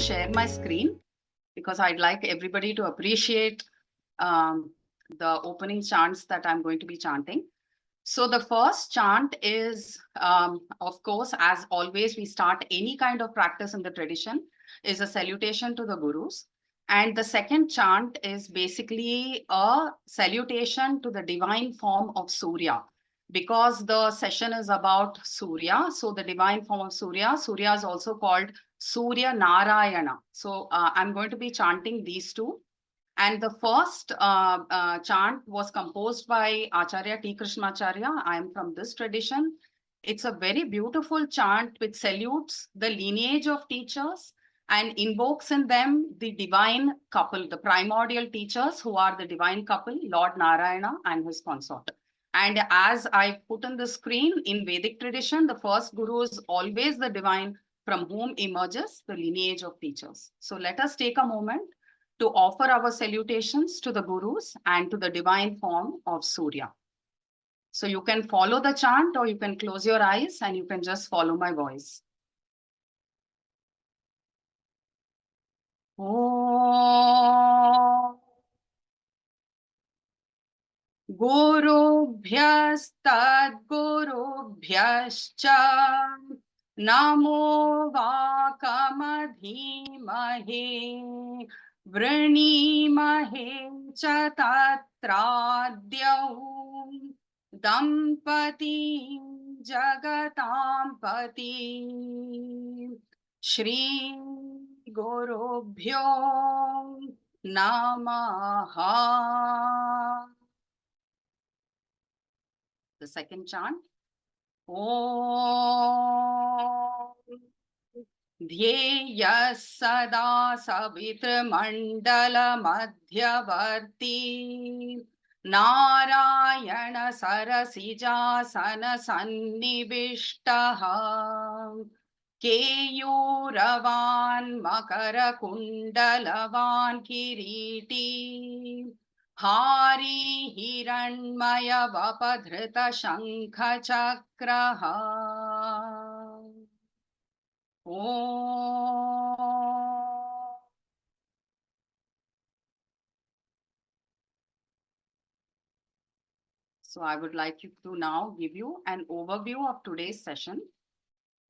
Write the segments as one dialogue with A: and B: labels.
A: share my screen because I'd like everybody to appreciate the opening chants that I'm going to be chanting. So the first chant is, of course, as always, we start any kind of practice in the tradition, is a salutation to the gurus. And the second chant is basically a salutation to the divine form of Surya. Because the session is about Surya, so the divine form of Surya, Surya is also called Surya Narayana. So I'm going to be chanting these two. And the first chant was composed by Acharya T. Krishnacharya. I am from this tradition. It's a very beautiful chant which salutes the lineage of teachers and invokes in them the divine couple, the primordial teachers who are the divine couple, Lord Narayana and his consort. And as I put on the screen, in Vedic tradition, the first guru is always the divine from whom emerges the lineage of teachers. So let us take a moment to offer our salutations to the gurus and to the divine form of Surya. So you can follow the chant or you can close your eyes and you can just follow my voice. Om Gurubhyastadgurubhyascha Namo Vakamadhimahe Vranimahe cha tatradyau Dampati Jagatampati Shri Gurubhyo Namaha. The second chant. Om Dhyeya Sada Savitra Mandala Madhyavarti Narayana Sarasijasana Sannivishtaha Keyuravan Makara Kundalavan Kiriti Hari Hiranmaya Vapadhrita Shankha Chakraha. Om. So I would like you to now give you an overview of today's session.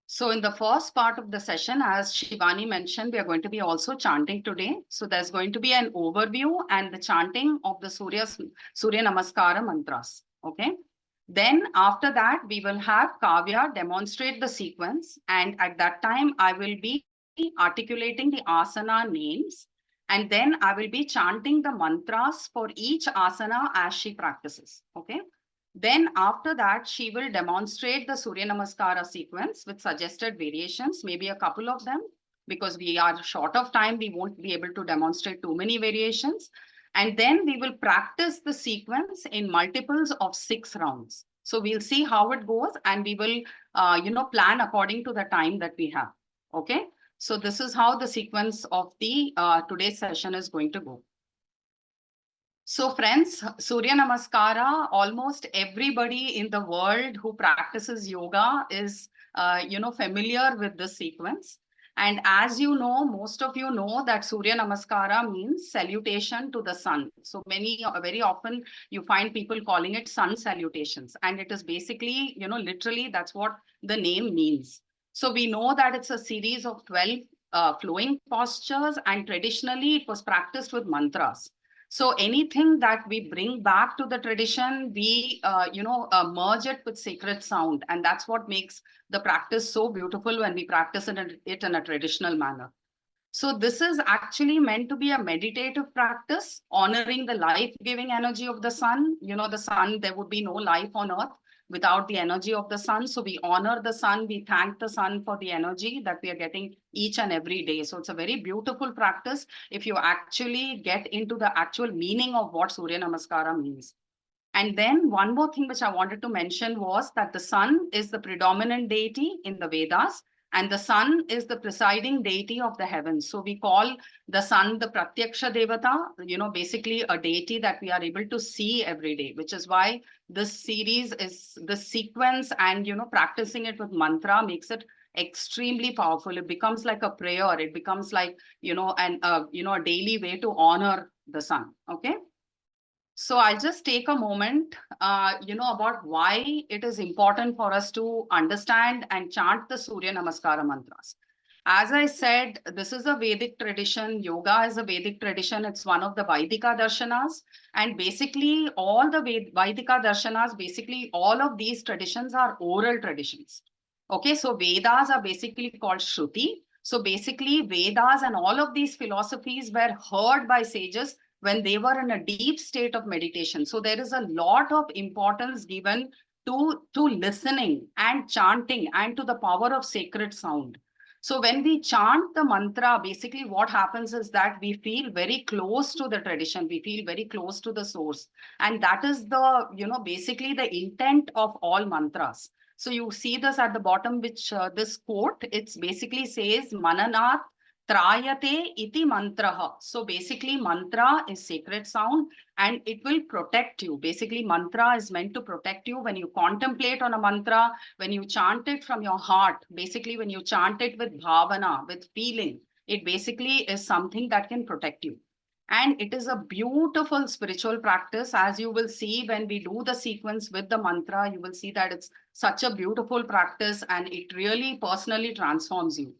A: So in the first part of the session, as Shivani mentioned, we are going to be also chanting today. So there's going to be an overview and the chanting of the Surya Namaskar mantras. Okay. Then after that, we will have Kavya demonstrate the sequence. And at that time, I will be articulating the asana names. And then I will be chanting the mantras for each asana as she practices. Okay. Then after that, she will demonstrate the Surya Namaskara sequence with suggested variations, maybe a couple of them, because we are short of time, we won't be able to demonstrate too many variations. And then we will practice the sequence in multiples of 6 rounds. So we'll see how it goes and we will, plan according to the time that we have. Okay. So this is how the sequence of the today's session is going to go. So friends, Surya Namaskara, almost everybody in the world who practices yoga is, familiar with this sequence. And as you know, most of you know that Surya Namaskara means salutation to the sun. So very often you find people calling it sun salutations. And it is basically, literally that's what the name means. So we know that it's a series of 12 flowing postures, and traditionally it was practiced with mantras. So anything that we bring back to the tradition, we, merge it with sacred sound. And that's what makes the practice so beautiful when we practice it in a traditional manner. So this is actually meant to be a meditative practice, honoring the life-giving energy of the sun. The sun, there would be no life on earth without the energy of the sun. So we honor the sun, we thank the sun for the energy that we are getting each and every day. So it's a very beautiful practice if you actually get into the actual meaning of what Surya Namaskara means. And then one more thing which I wanted to mention was that the sun is the predominant deity in the Vedas. And the sun is the presiding deity of the heavens. So we call the sun the Pratyaksha Devata, basically a deity that we are able to see every day, which is why this series is the sequence and, practicing it with mantra makes it extremely powerful. It becomes like a prayer. It becomes like, a daily way to honor the sun. Okay. So I'll just take a moment, about why it is important for us to understand and chant the Surya Namaskara mantras. As I said, this is a Vedic tradition. Yoga is a Vedic tradition. It's one of the Vaidika darshanas. And basically, all the Vaidika darshanas, basically, all of these traditions are oral traditions. Okay, so Vedas are basically called Shruti. So basically, Vedas and all of these philosophies were heard by sages when they were in a deep state of meditation. So there is a lot of importance given to listening and chanting and to the power of sacred sound. So when we chant the mantra, basically what happens is that we feel very close to the tradition. We feel very close to the source. And that is basically the intent of all mantras. So you see this at the bottom, which this quote, it's basically says, Mananat Trayate iti mantraha. So basically, mantra is sacred sound and it will protect you. Basically, mantra is meant to protect you. When you contemplate on a mantra, when you chant it from your heart, basically, when you chant it with bhavana, with feeling, it basically is something that can protect you. And it is a beautiful spiritual practice. As you will see when we do the sequence with the mantra, you will see that it's such a beautiful practice and it really personally transforms you.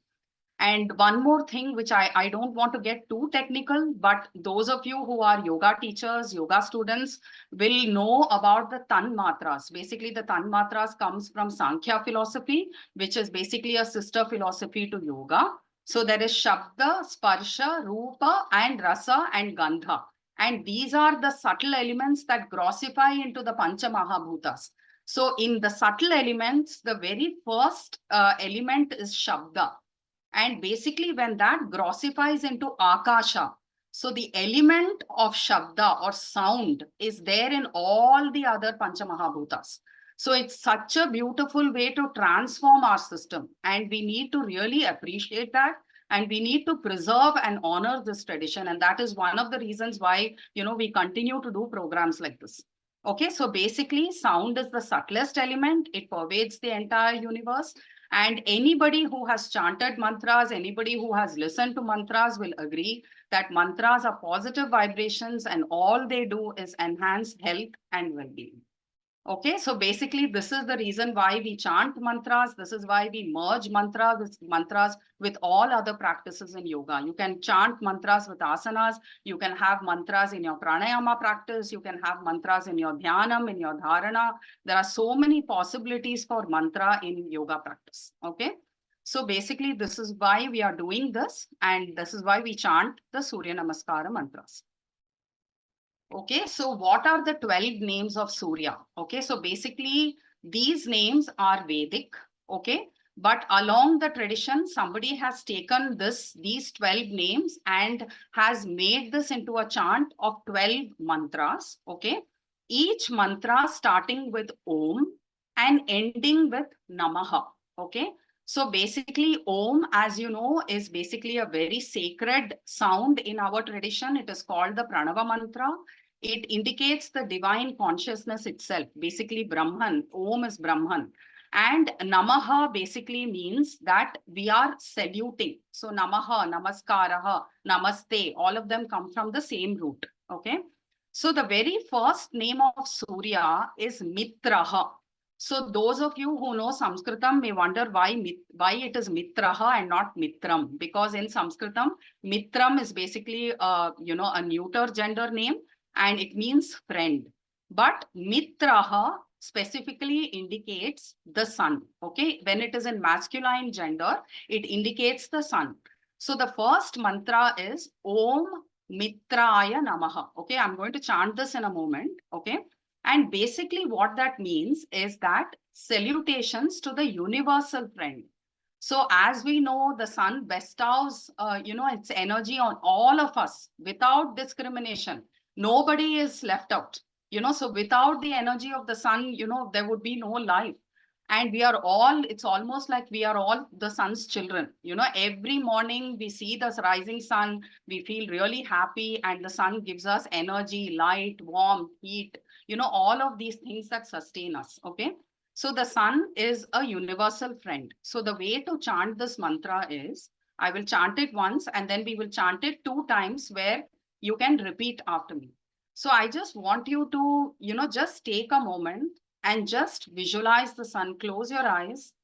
A: And one more thing, which I don't want to get too technical, but those of you who are yoga teachers, yoga students will know about the Tan Matras. Basically, the Tan Matras comes from Sankhya philosophy, which is basically a sister philosophy to yoga. So there is Shabda, Sparsha, Rupa, and Rasa, and Gandha. And these are the subtle elements that grossify into the Pancha Mahabhutas. So in the subtle elements, the very first element is Shabda. And basically, when that grossifies into Akasha, so the element of Shabda or sound is there in all the other Panchamahabhutas. So it's such a beautiful way to transform our system. And we need to really appreciate that. And we need to preserve and honor this tradition. And that is one of the reasons why, we continue to do programs like this. Okay, so basically, sound is the subtlest element. It pervades the entire universe. And anybody who has chanted mantras, anybody who has listened to mantras will agree that mantras are positive vibrations and all they do is enhance health and well-being. Okay, so basically this is the reason why we chant mantras. This is why we merge mantras with all other practices in yoga. You can chant mantras with asanas. You can have mantras in your pranayama practice. You can have mantras in your dhyanam, in your dharana. There are so many possibilities for mantra in yoga practice. Okay, so basically this is why we are doing this, and this is why we chant the Surya Namaskara mantras. Okay, so what are the 12 names of Surya? Okay, so basically these names are Vedic, okay, but along the tradition, somebody has taken these 12 names and has made this into a chant of 12 mantras, okay. Each mantra starting with Om and ending with Namaha, okay. So basically, Om, as you know, is basically a very sacred sound in our tradition. It is called the Pranava mantra. It indicates the divine consciousness itself, basically Brahman. Om is Brahman. And Namaha basically means that we are saluting. So Namaha, Namaskaraha, Namaste, all of them come from the same root. Okay. So the very first name of Surya is Mitraha. So those of you who know Sanskritam may wonder why it is Mitraha and not Mitram. Because in Sanskritam, Mitram is basically a neuter gender name and it means friend. But Mitraha specifically indicates the sun. Okay, when it is in masculine gender, it indicates the sun. So the first mantra is Om Mitraya Namaha. Okay, I'm going to chant this in a moment. Okay, and basically what that means is that salutations to the universal friend. So as we know, the sun bestows, its energy on all of us without discrimination. Nobody is left out. So without the energy of the sun, there would be no life. And we are all, it's almost like we are all the sun's children. Every morning we see the rising sun, we feel really happy, and the sun gives us energy, light, warmth, heat, all of these things that sustain us. Okay. So the sun is a universal friend. So the way to chant this mantra is, I will chant it once and then we will chant it 2 times where you can repeat after me. So I just want you to, just take a moment and just visualize the sun. Close your eyes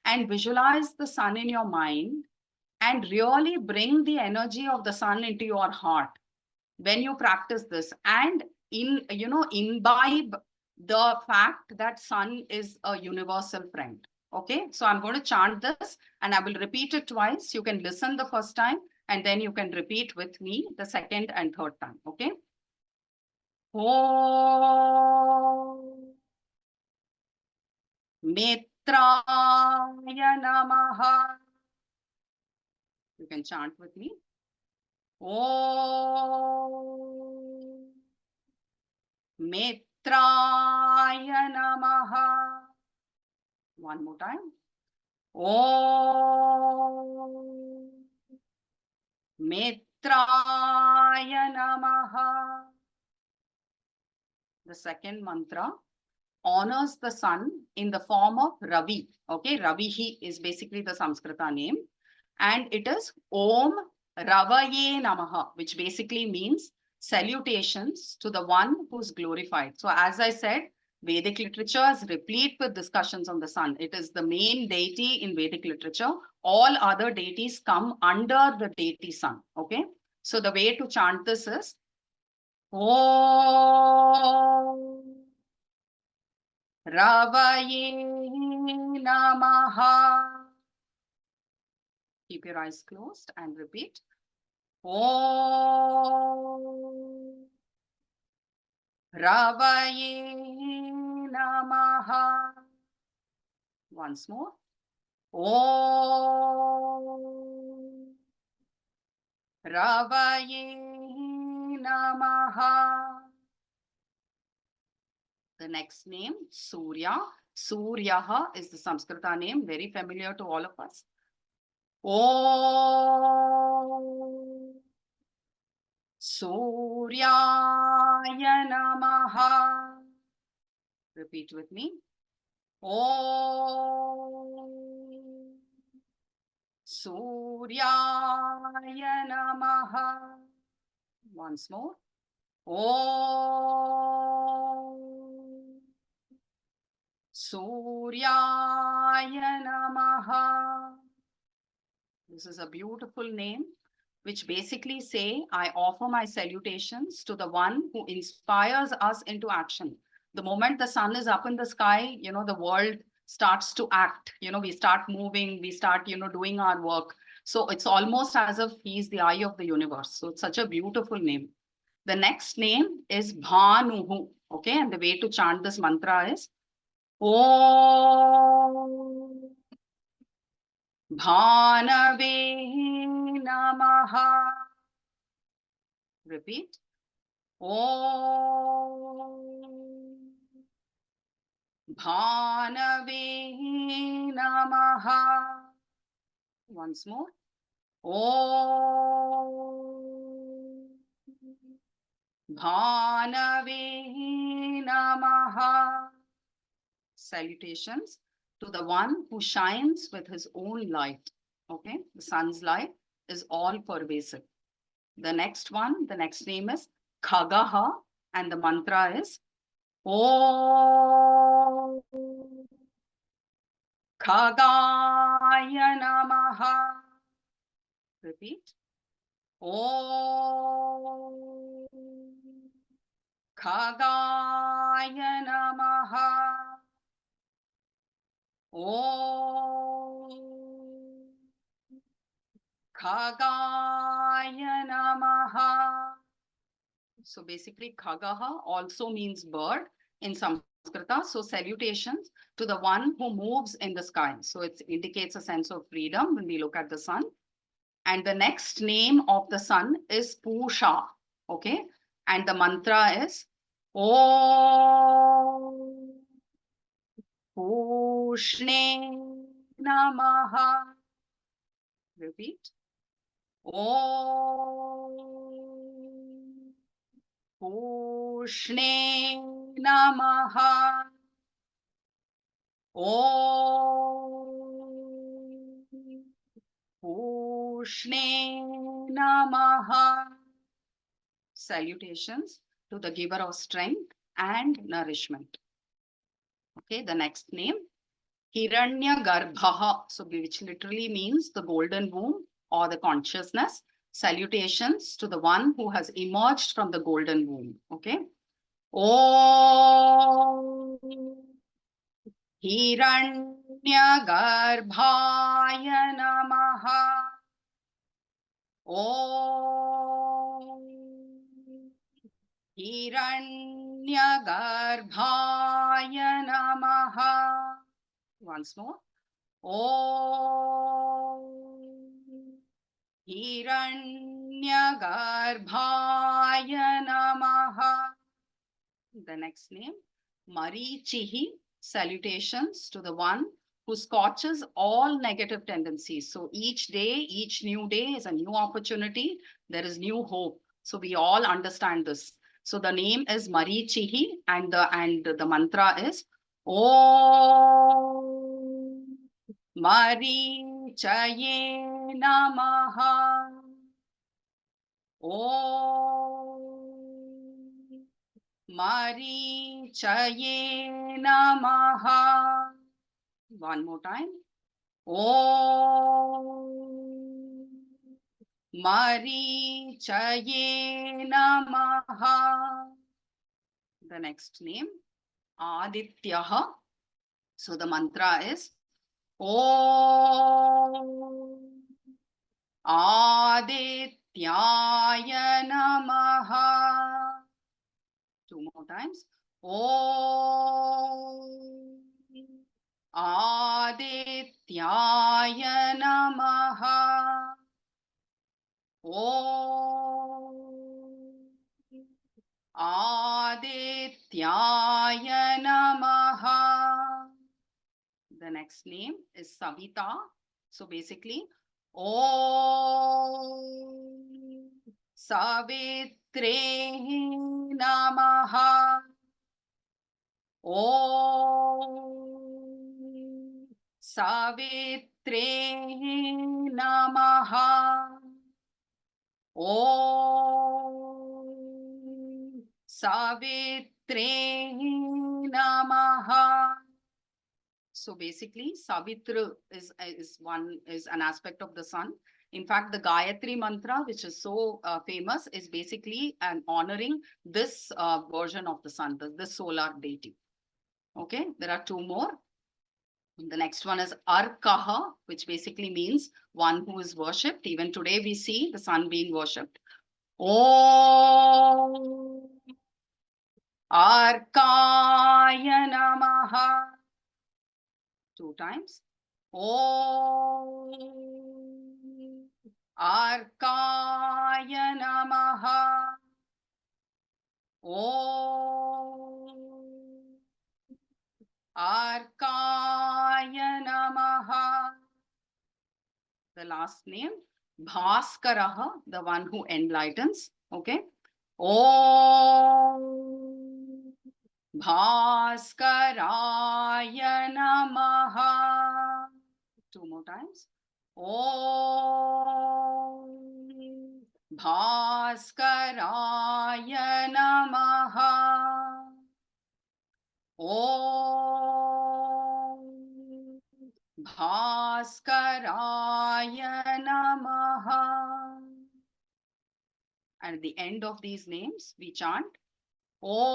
A: and visualize the sun in your mind and really bring the energy of the sun into your heart when you practice this, and imbibe the fact that sun is a universal friend. Okay, so I'm going to chant this and I will repeat it twice. You can listen the first time and then you can repeat with me the second and third time. Okay. Om Mitraya Namaha. You can chant with me. Om Mitraya Namaha. One more time. Om Mitraya Namaha. The second mantra honors the sun in the form of Ravi. Okay, Ravihi is basically the Samskrita name. And it is Om Ravaye Namaha, which basically means salutations to the one who's glorified. So as I said, Vedic literature is replete with discussions on the sun. It is the main deity in Vedic literature. All other deities come under the deity sun. Okay. So the way to chant this is Om Ravaye Namaha. Keep your eyes closed and repeat. Om Ravaye Namaha. Once more. Om Ravaye Namaha. The next name, Surya. Suryaha is the Samskrita name, very familiar to all of us. Om Suryaya Namaha. Repeat with me. Om Suryaya Namaha. Once more. Om Suryaya Namaha. This is a beautiful name, which basically say, I offer my salutations to the one who inspires us into action. The moment the sun is up in the sky, the world starts to act, we start moving, we start, doing our work. So it's almost as if he's the eye of the universe. So it's such a beautiful name. The next name is Bhanuhu. Okay, and the way to chant this mantra is Om Bhanave Namaha. Repeat. Om Bhanave Namaha. Once more. Om Bhanave Namaha. Salutations to the one who shines with his own light. Okay, the sun's light is all pervasive. The next name is Khagaha, and the mantra is Om Khagaya Namaha. Repeat. Om Khagaya Namaha. Om Khagaya Namaha. So basically, Khagaha also means bird in Sanskrit. So salutations to the one who moves in the sky. So it indicates a sense of freedom when we look at the sun. And the next name of the sun is Pusha. Okay. And the mantra is Om Pushne Namaha. Repeat. Om Pushne Namaha. Om Pushne Namaha. Salutations to the giver of strength and nourishment. Okay, the next name, Hiranya Garbhaha, so which literally means the golden womb or the consciousness. Salutations to the one who has emerged from the golden womb. Okay. Om Hiranya Garbhaya Namaha. Om Hiranya Garbhaya Namaha. Once more. Om Hiranya Garbhaya Namaha. The next name, Marichihi. Salutations to the one who scorches all negative tendencies. So each day, each new day is a new opportunity. There is new hope. So we all understand this. So the name is Marichihi and the mantra is Om Marichaye Namaha. Om Marichaye Namaha. One more time. Om Marichaye Namaha. The next name, Adityaha. So the mantra is Om Adityaya Namaha. Two more times. Om Adityaya Namaha. Om Adityaya Namaha. The next name is Savita. So basically, Om Savitre Namaha. Om Savitre Namaha. Om Savitre Namaha. So basically, Savitra is an aspect of the sun. In fact, the Gayatri mantra, which is so famous, is basically an honoring this version of the sun, this solar deity. Okay, there are two more. The next one is Arkaha, which basically means one who is worshipped. Even today we see the sun being worshipped. Om Arkaya Namaha. Two times. Om Arkaya Namaha. Om Arkaya Namaha. The last name, Bhaskaraha, the one who enlightens. Okay. Om Bhaskaraya Namaha. Two more times. Om Bhaskaraya Namaha. Om Bhaskaraya Namaha. And at the end of these names, we chant Om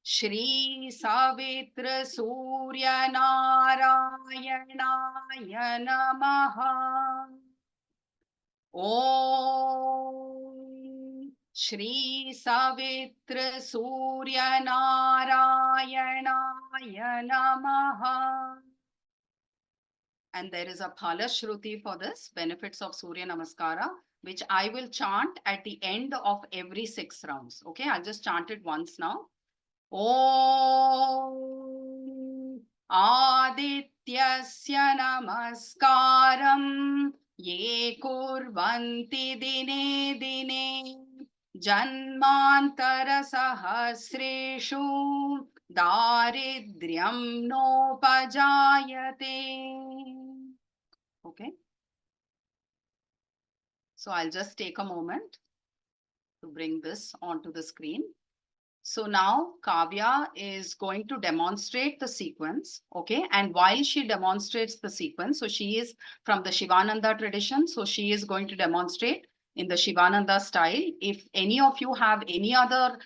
A: Shri Savitra Surya Narayanaya Namaha. Om Shri Savitra Surya Narayanaya Namaha. And there is a Phalashruti for this, benefits of Surya Namaskara, which I will chant at the end of every 6 rounds. Okay, I'll just chant it once now. Om Adityasya Namaskaram Ye Kurvanti Dine Dine Janmantara Sahasreshu daridryam nopajayate. Okay. So I'll just take a moment to bring this onto the screen. So now Kavya is going to demonstrate the sequence, okay? And while she demonstrates the sequence, so she is from the Shivananda tradition, so she is going to demonstrate in the Shivananda style. If any of you have any other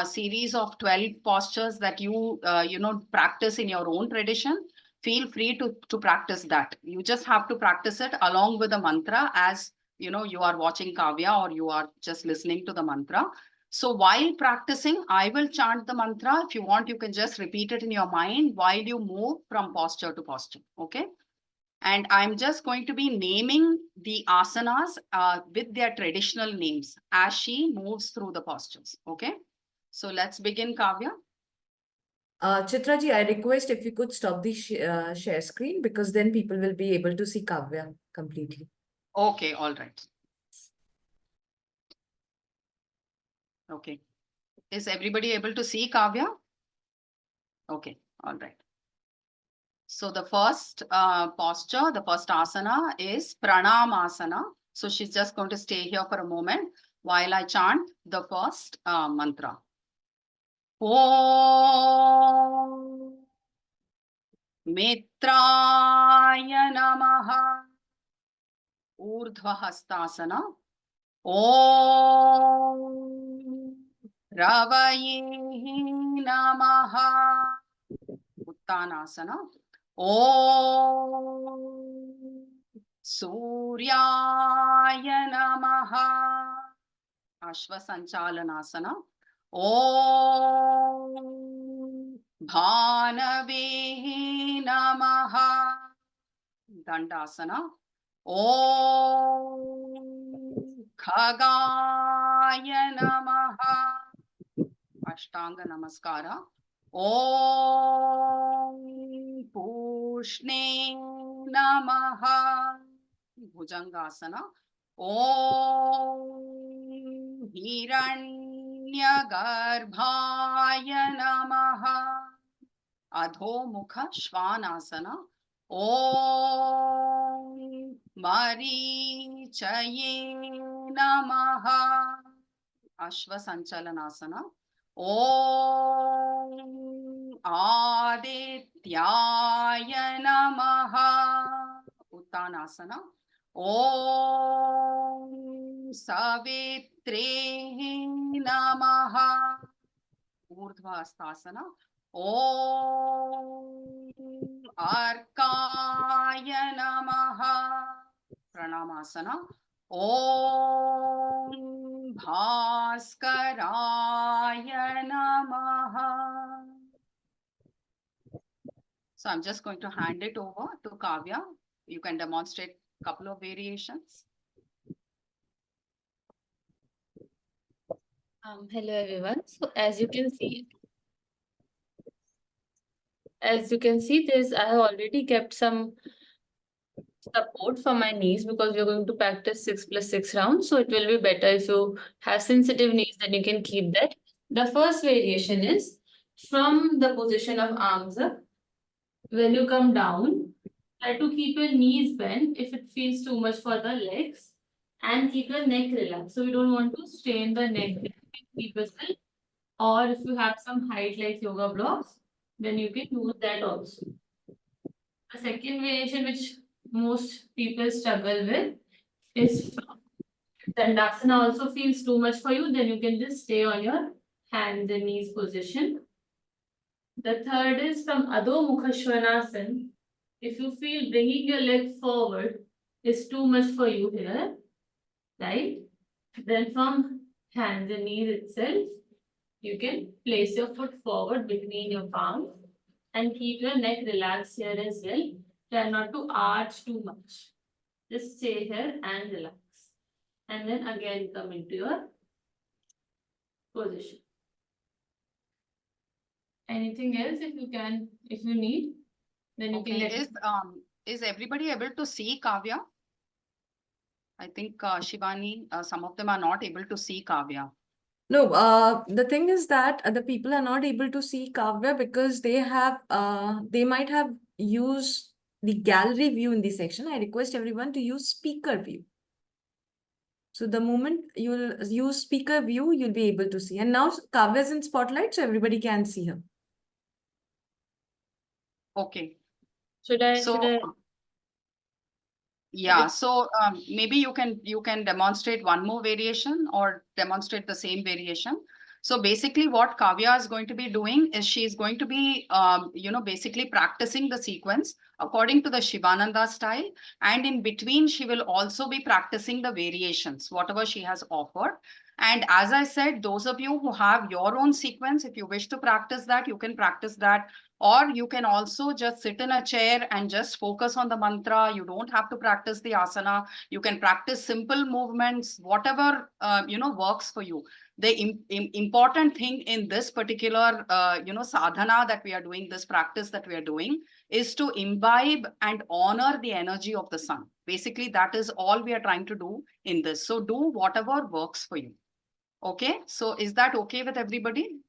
A: series of 12 postures that you practice in your own tradition, feel free to practice that. You just have to practice it along with the mantra as you are watching Kavya or you are just listening to the mantra. So while practicing, I will chant the mantra. If you want, you can just repeat it in your mind while you move from posture to posture. Okay. And I'm just going to be naming the asanas with their traditional names as she moves through the postures. Okay. So let's begin, Kavya.
B: Chitra ji, I request if you could stop the share screen because then people will be able to see Kavya completely.
A: Okay. All right. Okay. Is everybody able to see Kavya? Okay. All right. So the first posture, the first asana is pranamasana. So she's just going to stay here for a moment while I chant the first mantra. Om Mitraya Namaha. Urdhva Hastasana. Om Ravaye Namaha. Uttanasana. Om Suryaya Namaha. Ashvasanchalanasana. Om Bhanave Namaha. Dandasana. Om Khagaya Namaha. Ashtanga Namaskara. Om Pushne Namaha. Bhujangasana. Om Hiranyagarbhaya Namaha. Adho Mukha Shvanasana. Om Marichaye Namaha. Ashvasanchalanasana. Om Adityaya Namaha. Uttanasana. Om Savitre Namaha. Urdhvastasana. Om Arkaya Namaha. Pranamasana. Om Bhaskaraya Namaha. So I'm just going to hand it over to Kavya. You can demonstrate a couple of variations.
C: Hello everyone. So as you can see, this I have already kept some support for my knees because we're going to practice 6+6 rounds. So it will be better if you have sensitive knees, then you can keep that. The first variation is from the position of arms up. When you come down, try to keep your knees bent if it feels too much for the legs, and keep your neck relaxed. So we don't want to strain the neck. Keep yourself. Or if you have some height like yoga blocks, then you can use that also. The second variation which most people struggle with is Dandasana also feels too much for you, then you can just stay on your hands and knees position. The third is from Adho Mukha Svanasana. If you feel bringing your leg forward is too much for you here, right? Then from hands and knees itself, you can place your foot forward between your palms and keep your neck relaxed here as well. Try not to arch too much. Just stay here and relax. And then again come into your position. Anything else if you need, then you
A: Okay.
C: can
A: Is everybody able to see Kavya? I think Shivani, some of them are not able to see Kavya.
B: No, the thing is that the people are not able to see Kavya because they might have used the gallery view in the section. I request everyone to use speaker view. So the moment you'll use speaker view, you'll be able to see. And now Kavya is in spotlight, so everybody can see her.
A: Okay.
C: Should I
A: Yeah, so maybe you can demonstrate one more variation or demonstrate the same variation. So basically what Kavya is going to be doing is she's going to be basically practicing the sequence according to the Shivananda style, and in between she will also be practicing the variations, whatever she has offered. And as I said, those of you who have your own sequence, if you wish to practice that, you can practice that. Or you can also just sit in a chair and just focus on the mantra. You don't have to practice the asana. You can practice simple movements, whatever works for you. The important thing in this particular sadhana that we are doing, this practice that we are doing, is to imbibe and honor the energy of the sun. Basically, that is all we are trying to do in this. So do whatever works for you. Okay, so is that okay with everybody?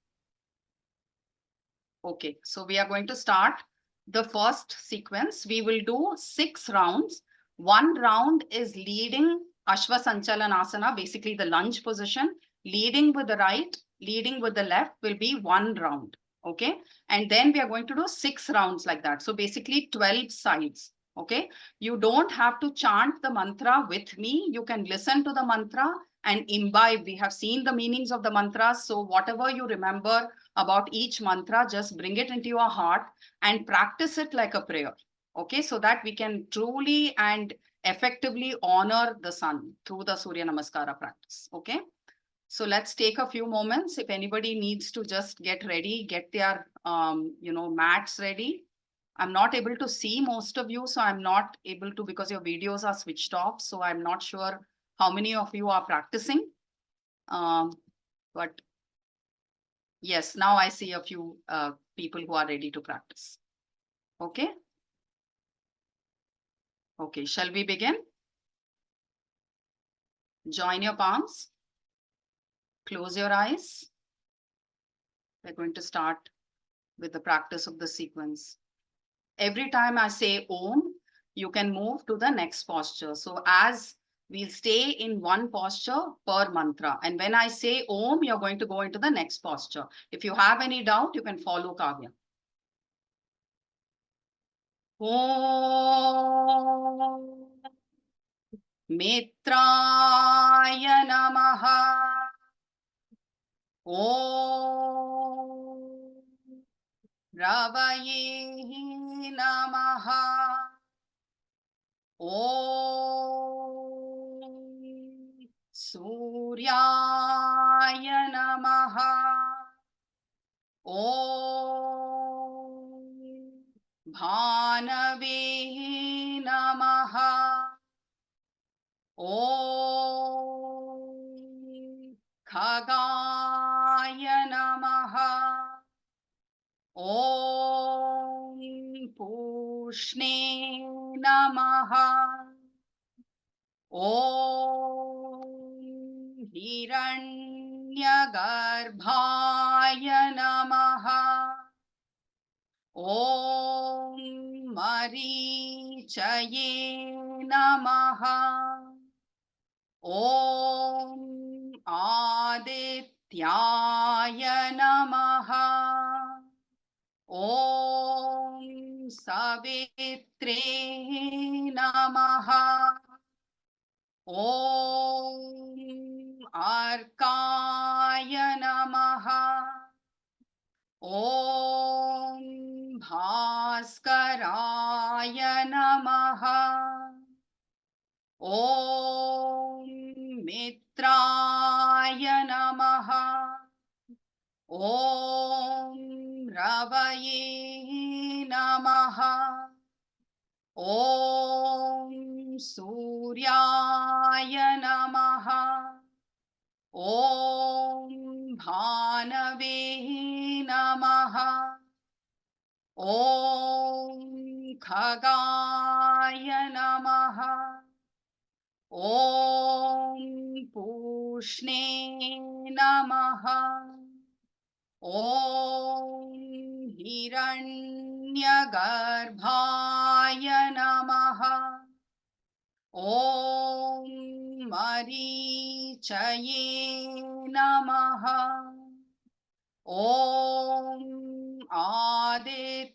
A: Okay, so we are going to start the first sequence. We will do 6 rounds. One round is leading Ashwa Sanchalanasana, basically the lunge position. Leading with the right, leading with the left will be one round. Okay, and then we are going to do 6 rounds like that. So basically 12 sides. Okay, you don't have to chant the mantra with me. You can listen to the mantra and imbibe. We have seen the meanings of the mantras. So whatever you remember about each mantra, just bring it into your heart and practice it like a prayer. Okay, so that we can truly and effectively honor the sun through the Surya Namaskara practice. Okay, so let's take a few moments. If anybody needs to just get ready, get their mats ready. I'm not able to see most of you, so I'm not able to, because your videos are switched off. So I'm not sure how many of you are practicing. But yes, now I see a few people who are ready to practice. Okay. Okay, shall we begin? Join your palms. Close your eyes. We're going to start with the practice of the sequence. Every time I say Om, you can move to the next posture. So as we'll stay in one posture per mantra. And when I say Om, you're going to go into the next posture. If you have any doubt, you can follow Kavya. Om Mitraya Namaha. Om Ravaye Namaha. Om Suryaya Namaha. Om Bhanave Namaha. Om Khagaya Namaha. Om Pushne Namaha. Om Hiranyagarbhaya Namaha. Om Marichaye Namaha. Om Adityaya Namaha. Om Savitre Namaha. Om Arkaya Namaha. Om Bhaskaraya Namaha. Om Mitraya Namaha. Om Ravaye Namaha. Om Suryaya Namaha. Om Bhanave Namaha. Om Khagaya Namaha. Om Pushne Namaha. Om Hiranyagarbhaya Namaha. Om Marichaye Namaha. Om Adityaya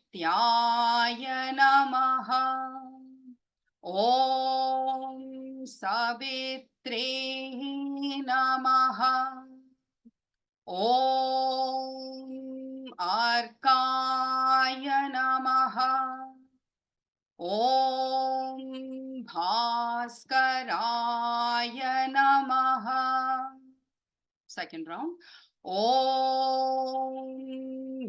A: Namaha. Om Savitre Namaha. Om Arkaya Namaha. Om Bhaskaraya Namaha. Second round. Om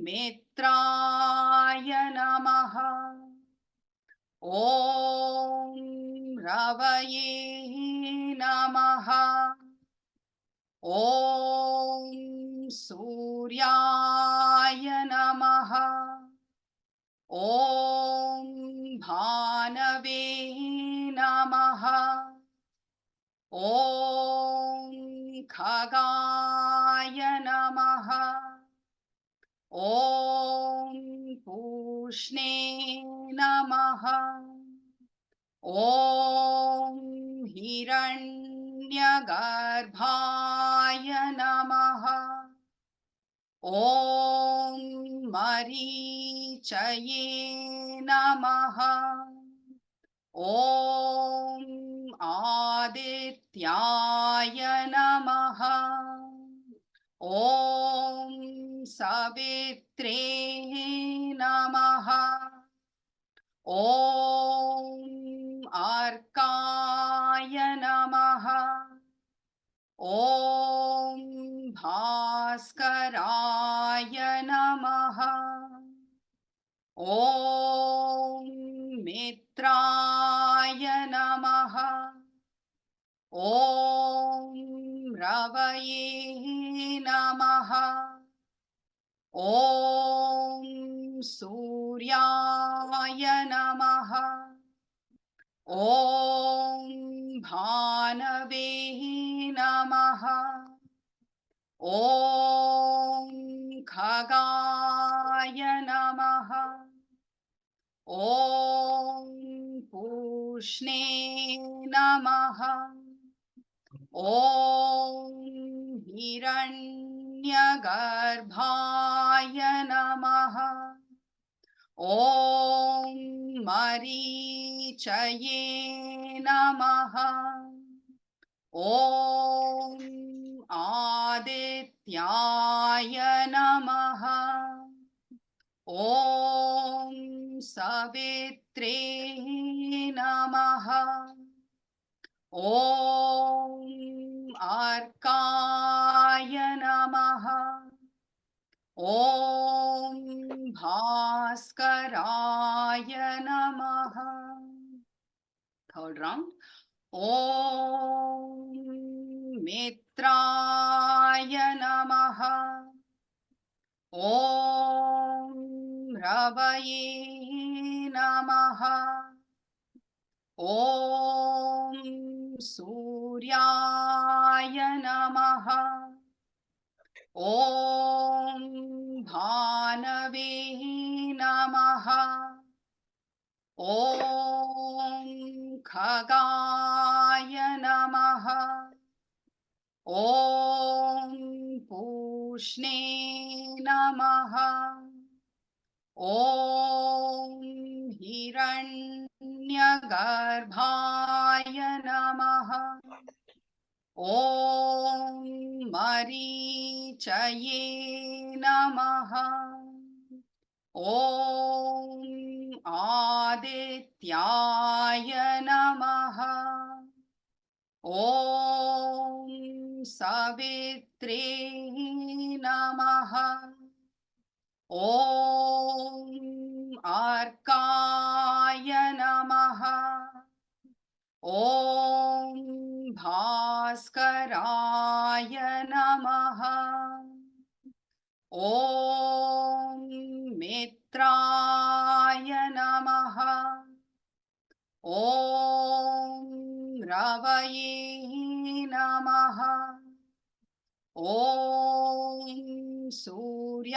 A: Mitraya Namaha. Om Ravaye Namaha. Om Suryaya Namaha. Om Bhanave Namaha. Om Khagaya Namaha. Om Pushne Namaha. Om Hiranyagarbhaya Namaha. Om Marichaye Namaha. Om Adityaya Namaha. Om Savitre Namaha. Om Arkaya Namaha. Om Bhaskaraya Namaha. Om Mitraya Namaha. Om Ravaye Namaha. Om Suryaya Namaha. Om Bhanave Namaha. Om Khagaya Namaha. Om Pushne Namaha. Om Hiranyagarbhaya Namaha. Om Marichaye Namaha. Om Adityaya Namaha. Om Savitre Namaha. Om Arkaya Namaha. Om Bhaskaraya Namaha. Third round. Om Mitraya Namaha. Om Ravaye Namaha. Om Suryaya Namaha. Om Bhanave Namaha. Om Khagaya Namaha. Om Pushne Namaha. Om Hiranyagarbhaya Namaha. Om Marichaye Namaha. Om Adityaya Namaha. Om Savitre Namaha. Om Arkaya Namaha. Om Bhaskaraya Namaha. Om Mitraya Namaha. Om Ravaye Om Suryaya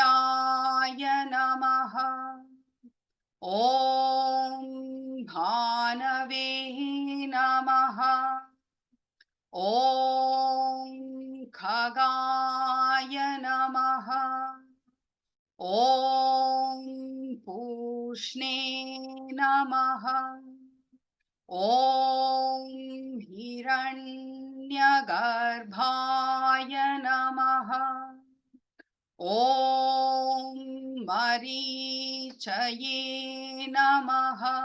A: Namaha. Om Bhanave Namaha. Om Khagaya Namaha. Om Pushne Namaha. Om Hiranyagarbhaya Namaha. Om Marichaye Namaha.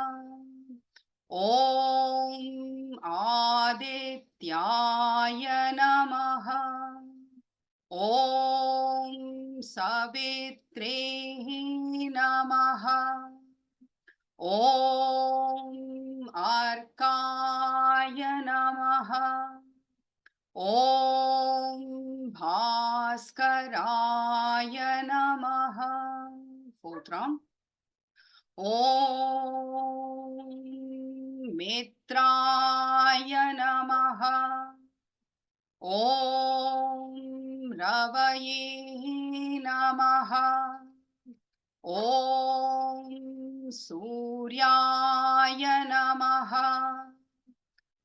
A: Om Adityaya Namaha. Om Savitre Namaha. Om Arkaya Namaha. Om Bhaskaraya Namaha. Fourth round. Om Mitraya Namaha. Om Ravaye Namaha. Om Suryaya Namaha.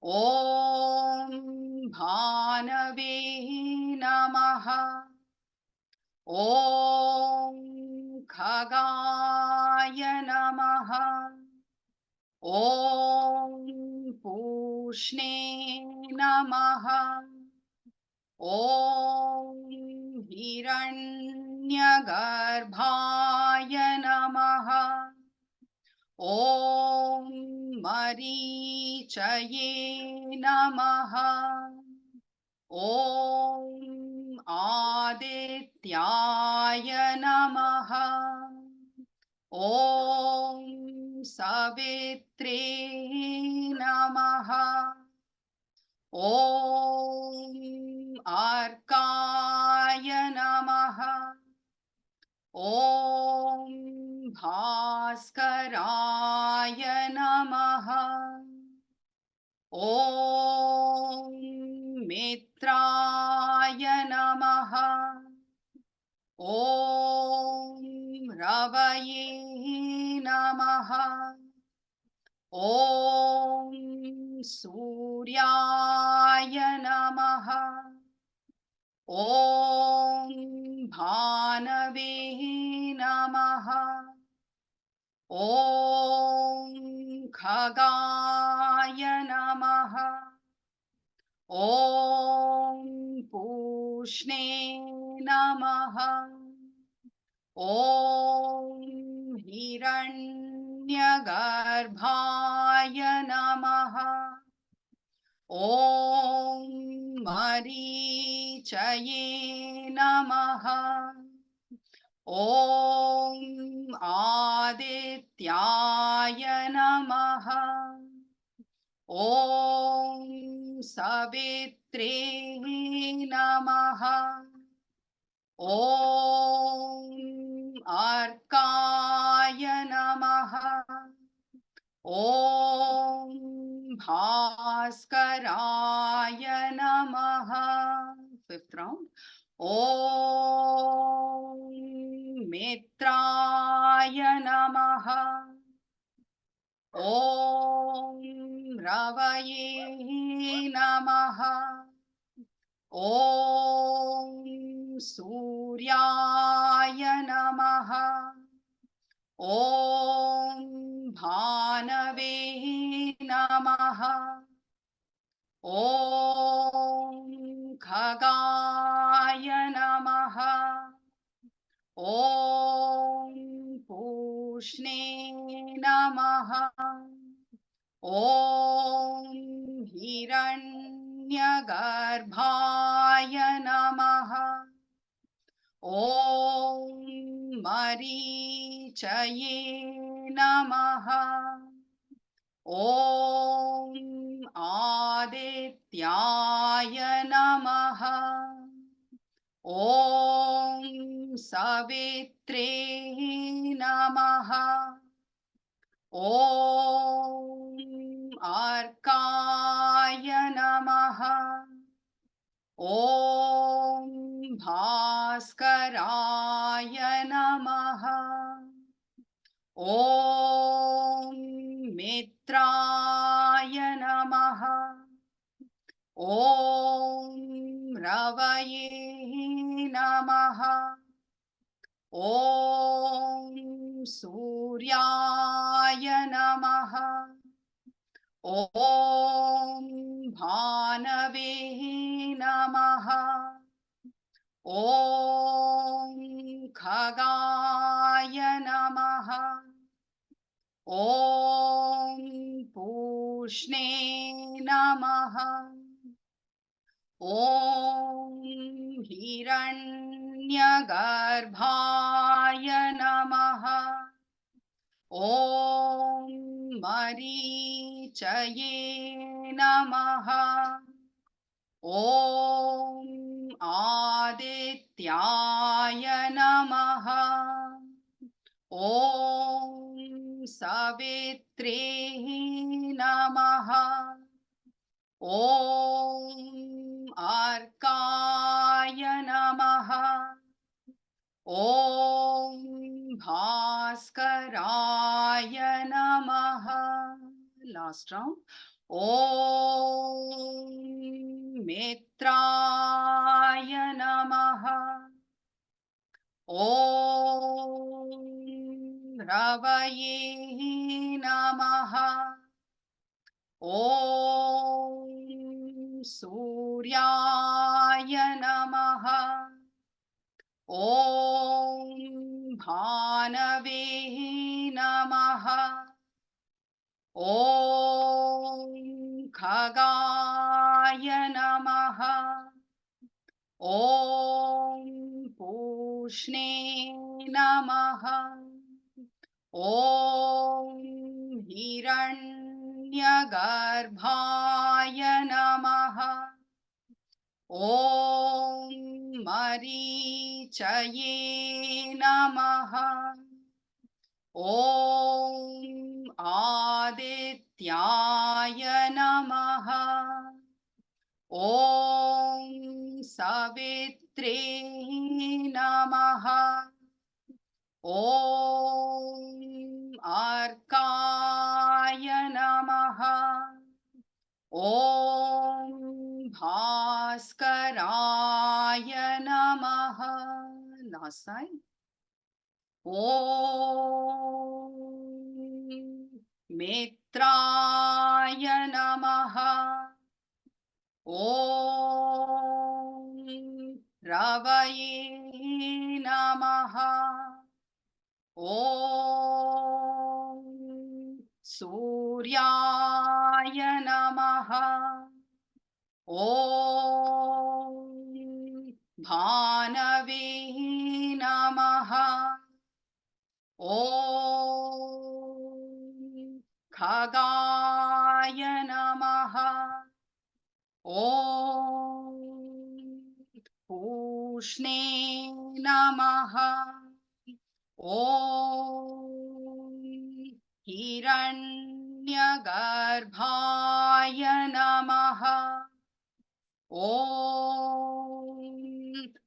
A: Om Bhanave Namaha. Om Khagaya Namaha. Om Pushne Namaha. Om Hiranyagarbhaya Namaha. Om Marichaye Namaha. Om Adityaya Namaha. Om Savitre Namaha. Om Arkaya Namaha. Om Bhaskaraya Namaha. Om Mitraya Namaha. Om Ravaye Namaha. Om Suryaya Namaha. Om Bhanave Namaha. Om Khagaya Namaha. Om Pushne Namaha. Om Hiranyagarbhaya Namaha. Om Marichaye Namaha. Om Adityaya Namaha. Om Savitre Namaha. Om Arkaya Namaha. Om Bhaskaraya Namaha. Fifth round. Om Mitraya Namaha. Om Ravaye Namaha. Om Suryaya Namaha. Om Bhanave Namaha. Om Khagaya Namaha. Om Pushne Namaha. Om Hiranyagarbhaya Namaha. Om Marichaye Namaha. Om Adityaya Namaha. Om Savitre Namaha. Om Arkaya Namaha. Om Bhaskaraya Namaha. Om Mitraya Namaha. Om Ravaye Namaha. Om Suryaya Namaha. Om Bhanave Namaha. Om Khagaya Namaha. Om Pushne Namaha. Om Hiranyagarbhaya Namaha. Om Marichaye Namaha. Om Adityaya Namaha. Om Savitri Namaha. Om Arkaya Namaha. Om Bhaskaraya Namaha. Last round. Om Mitraya Namaha. Om Ravaye Namaha. Om Suryaya Namaha. Om Bhanave Namaha. Om Khagaya Namaha. Om Pushne Namaha. Om Hiranyagarbhaya Namaha. Om Marichaye Namaha. Om Adityaya Namaha. Om Savitri Namaha. Om Arkaya Namaha. Om Bhaskaraya Namaha. Last side. Om Mitraya Namaha. Om Ravaye Namaha. Om Suryaya Namaha. Om Bhanave Namaha. Om Khagaya Namaha. Om Pushne Namaha. Om Hiranyagarbhaya Namaha. Om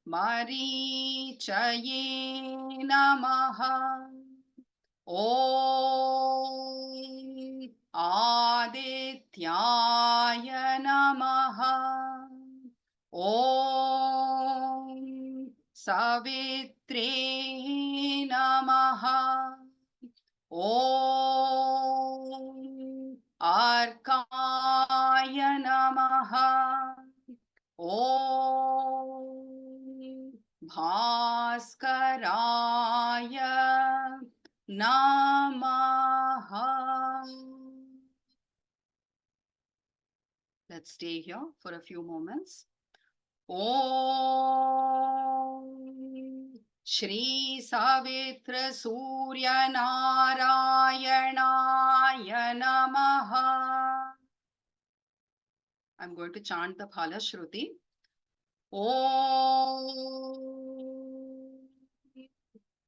A: Marichaye Namaha. Om Adityaya Namaha. Om Savitri Namaha. Om Arkaya Namaha. Om Bhaskaraya Namaha. Let's stay here for a few moments. Om Shri Savitra Surya Narayanaya Namaha. I'm going to chant the Phala Shruti. Om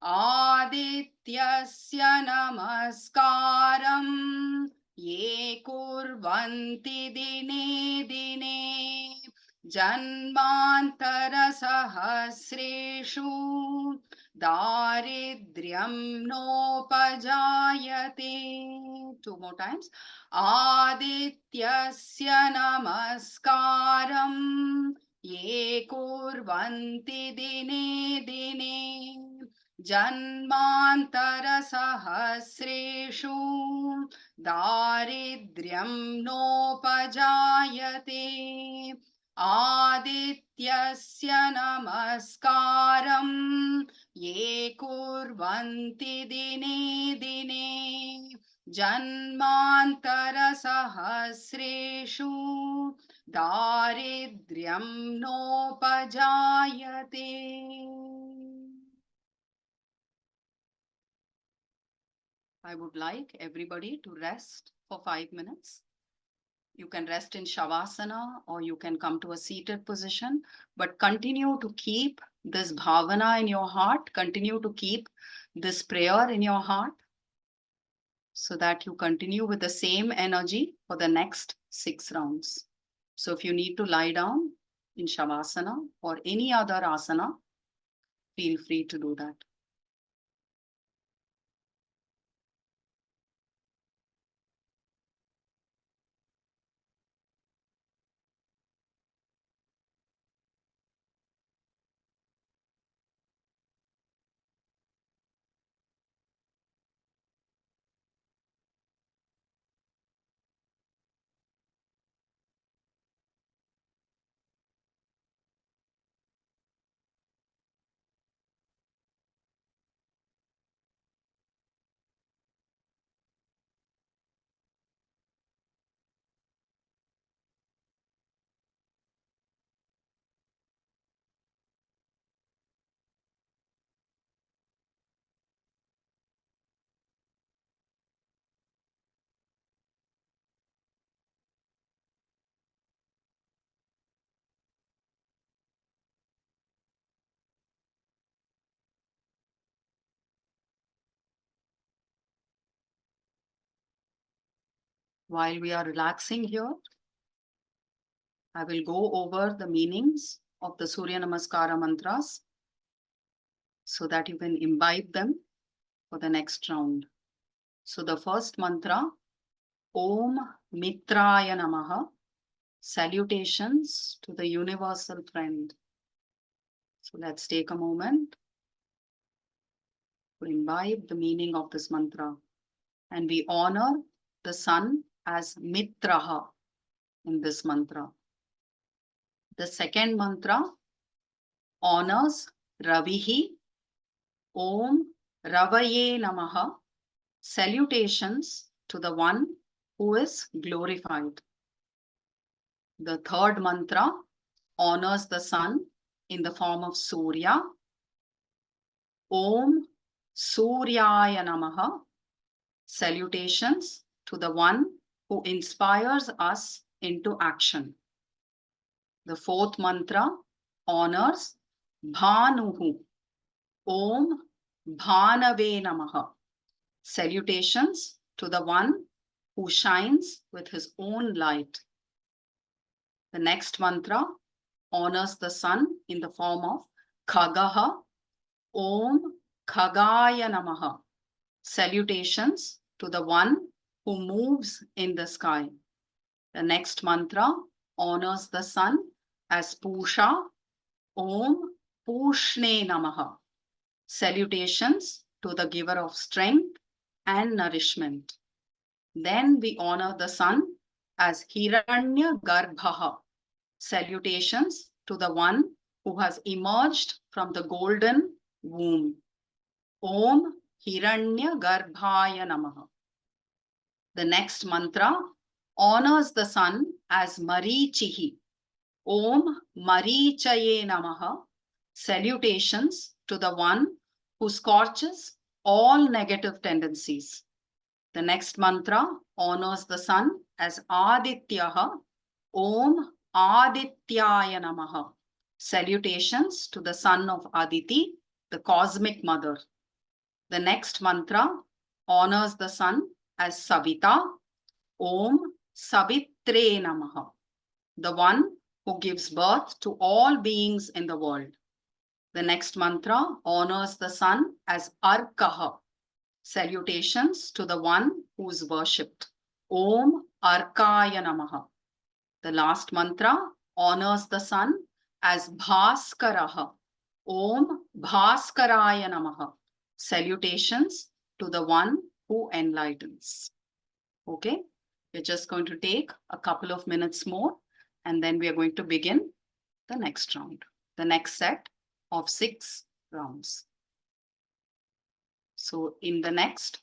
A: Adityasya Namaskaram Ye Kurvanti Dine Dine Janmantara sahasreshu daridryam nopajayate. Two more times. Adityasya namaskaram ye kurvanti dine dine. Janmantara sahasreshu daridryam nopajayate. Adityasya namaskaram ye kurvanti dine dine. Janmantara sahasreshu daridryam nopajayate. I would like everybody to rest for 5 minutes. You can rest in Shavasana or you can come to a seated position, but continue to keep this bhavana in your heart, continue to keep this prayer in your heart so that you continue with the same energy for the next 6 rounds. So if you need to lie down in Shavasana or any other asana, feel free to do that. While we are relaxing here, I will go over the meanings of the Surya Namaskara mantras so that you can imbibe them for the next round. So the first mantra, Om Mitraya Namaha, salutations to the universal friend. So let's take a moment to imbibe the meaning of this mantra. And we honor the sun as Mitraha in this mantra. The second mantra honors Ravihi, Om Ravaye Namaha, salutations to the one who is glorified. The third mantra honors the sun in the form of Surya. Om Suryaya Namaha, salutations to the one who inspires us into action. The fourth mantra honors Bhanuhu. Om Bhanave Namaha, salutations to the one who shines with his own light. The next mantra honors the sun in the form of Khagaha. Om Khagaya Namaha, salutations to the one who moves in the sky. The next mantra honors the sun as Pusha. Om Pushne Namaha, salutations to the giver of strength and nourishment. Then we honor the sun as Hiranya Garbhaha, salutations to the one who has emerged from the golden womb. Om Hiranya Garbhaya Namaha. The next mantra honors the sun as Marichihi. Om Marichaye Namaha, salutations to the one who scorches all negative tendencies. The next mantra honors the sun as Adityaha. Om Adityaya Namaha, salutations to the son of Aditi, the cosmic mother. The next mantra honors the sun as Savita. Om Savitre Namaha, the one who gives birth to all beings in the world. The next mantra honors the sun as Arkaha. Salutations to the one who is worshipped. Om Arkaya Namaha. The last mantra honors the sun as Bhaskaraha. Om Bhaskaraya Namaha. Salutations to the one who enlightens. Okay, we're just going to take a couple of minutes more and then we are going to begin the next round, the next set of 6 rounds. So in the next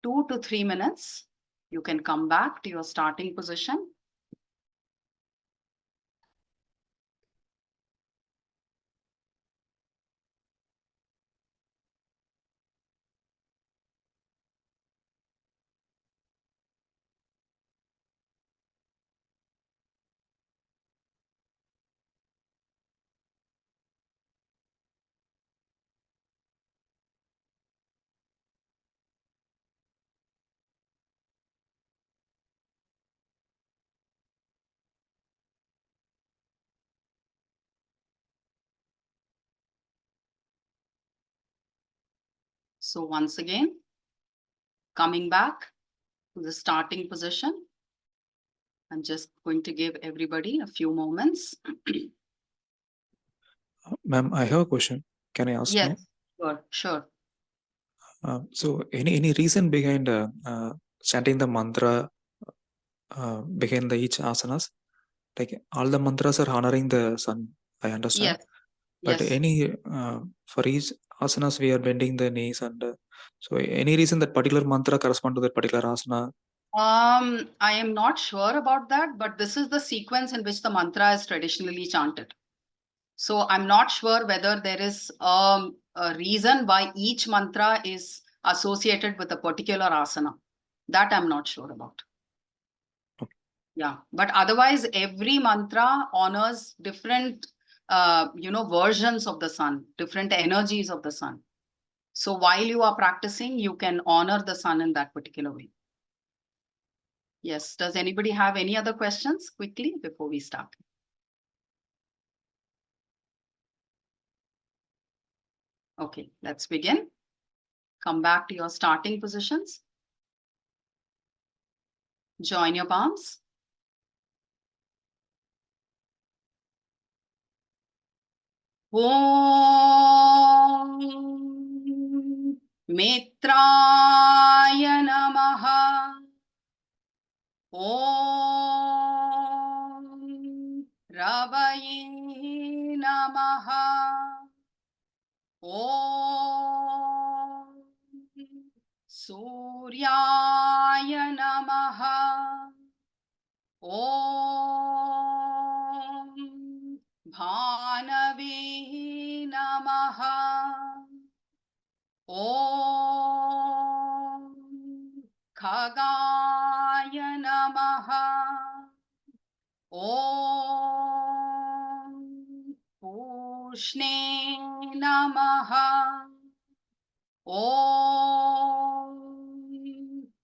A: 2 to 3 minutes, you can come back to your starting position. So once again, coming back to the starting position. I'm just going to give everybody a few moments.
D: Ma'am, I have a question. Can I ask now?
A: Yes, sure.
D: So any reason behind chanting the mantra behind each asanas? Like all the mantras are honoring the sun, I understand.
A: Yes,
D: But
A: yes.
D: any for each asanas we are bending the knees and so any reason that particular mantra correspond to that particular asana?
A: I am not sure about that, but this is the sequence in which the mantra is traditionally chanted. So I'm not sure whether there is a reason why each mantra is associated with a particular asana. That I'm not sure about.
D: Okay.
A: Yeah, but otherwise every mantra honors different, versions of the sun, different energies of the sun. So while you are practicing, you can honor the sun in that particular way. Yes. Does anybody have any other questions quickly before we start? Okay, let's begin. Come back to your starting positions. Join your palms. Om Mitraya Namaha. Om Ravaye Namaha. Om Suryaya Namaha. Om Bhanave Namaha. Om Khagaya Namaha. Om Pushne Namaha. Om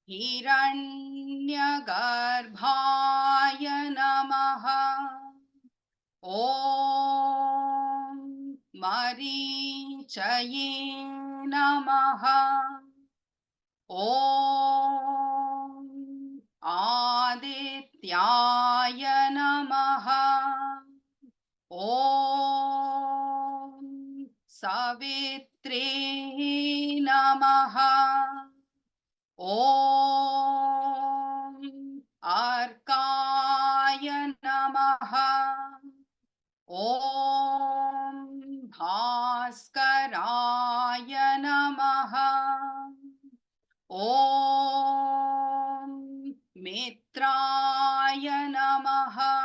A: Hiranyagarbhaya Namaha. Om Marichaye Namaha. Om Adityaya Namaha. Om Savitri Namaha. Om Arkaya Namaha. Om Bhaskaraya Namaha. Om Mitraya Namaha.